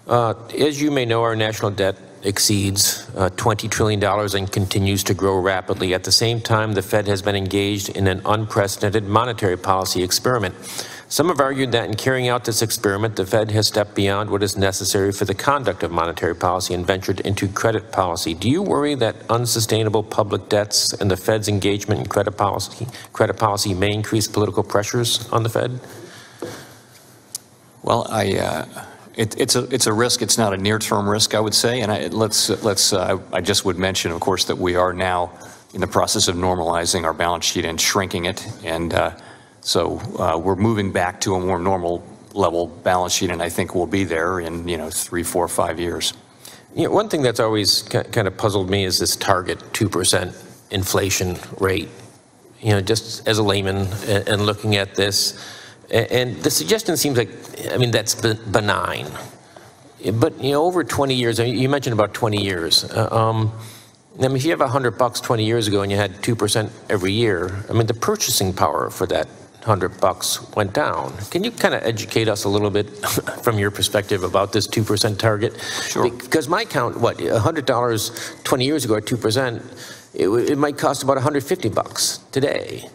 As you may know, our national debt exceeds $20 trillion and continues to grow rapidly. At the same time, the Fed has been engaged in an unprecedented monetary policy experiment. Some have argued that in carrying out this experiment, the Fed has stepped beyond what is necessary for the conduct of monetary policy and ventured into credit policy. Do you worry that unsustainable public debts and the Fed's engagement in credit policy may increase political pressures on the Fed? Well, it's a risk. It's not a near-term risk, I would say. And I just would mention, of course, that we are now in the process of normalizing our balance sheet and shrinking it. And so we're moving back to a more normal level balance sheet, and I think we'll be there in 3, 4, 5 years. One thing that's always kind of puzzled me is this target 2% inflation rate. Just as a layman and looking at this. And the suggestion seems like, that's benign. But, over 20 years, you mentioned about 20 years. If you have $100 20 years ago and you had 2% every year, the purchasing power for that $100 went down. Can you kind of educate us a little bit from your perspective about this 2% target? Sure. Because my count, $100 20 years ago at 2%, it might cost about $150 today.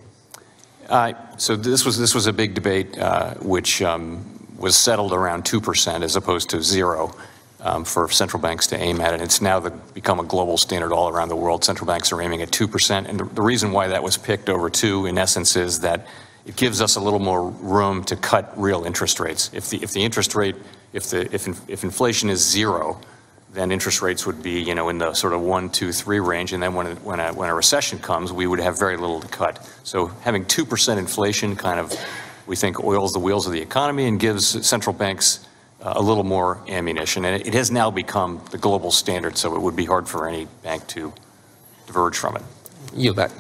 So this was a big debate, which was settled around 2% as opposed to 0 for central banks to aim at. And it's now become a global standard all around the world. Central banks are aiming at 2%. And the reason why that was picked over 2, in essence, is that it gives us a little more room to cut real interest rates. If inflation is 0, then interest rates would be, in the sort of 1, 2, 3 range, and then when a recession comes, we would have very little to cut. So having 2% inflation kind of, we think, oils the wheels of the economy and gives central banks a little more ammunition. And it has now become the global standard, so it would be hard for any bank to diverge from it. You bet.